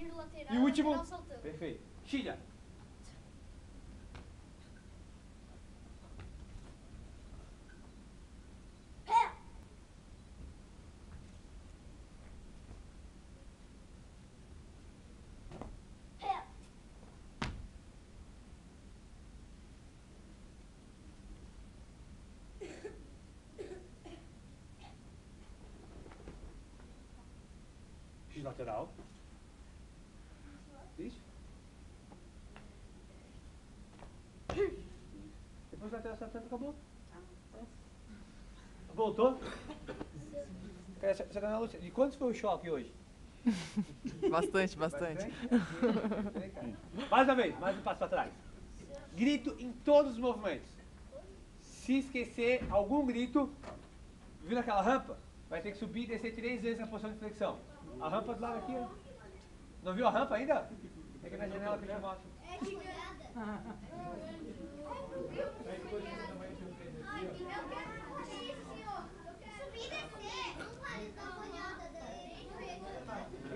giro lateral, E o último? lateral saltando. Perfeito. Chilha. X lateral. Isso. Depois lateral saltando, acabou. Voltou? Você tá na luta. De quantos foi o choque hoje? Bastante, bastante. Mais uma vez, mais um passo para trás. Grito em todos os movimentos. Se esquecer algum grito, viu naquela rampa? Vai ter que subir e descer 3 vezes na posição de flexão. A rampa do lado aqui, ó. Não viu a rampa ainda? É aqui na janela que eu te mostro. É gigante.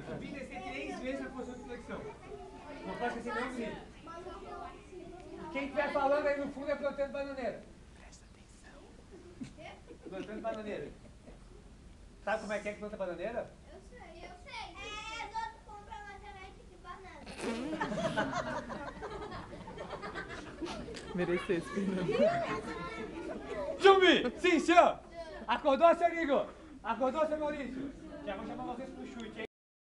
Subir e descer 3 vezes na posição de flexão. Não pode esquecer nenhum grito. Quem estiver falando aí no fundo é plantando bananeira. Presta atenção. Plantando bananeira. Sabe como é que planta bananeira? Eu sei. É, os outros compram uma semente de banana. Mereceu esse Fernando. Zumbi! Sim, senhor! Acordou, seu amigo? Acordou, seu Maurício? Já vou chamar vocês pro chute, hein?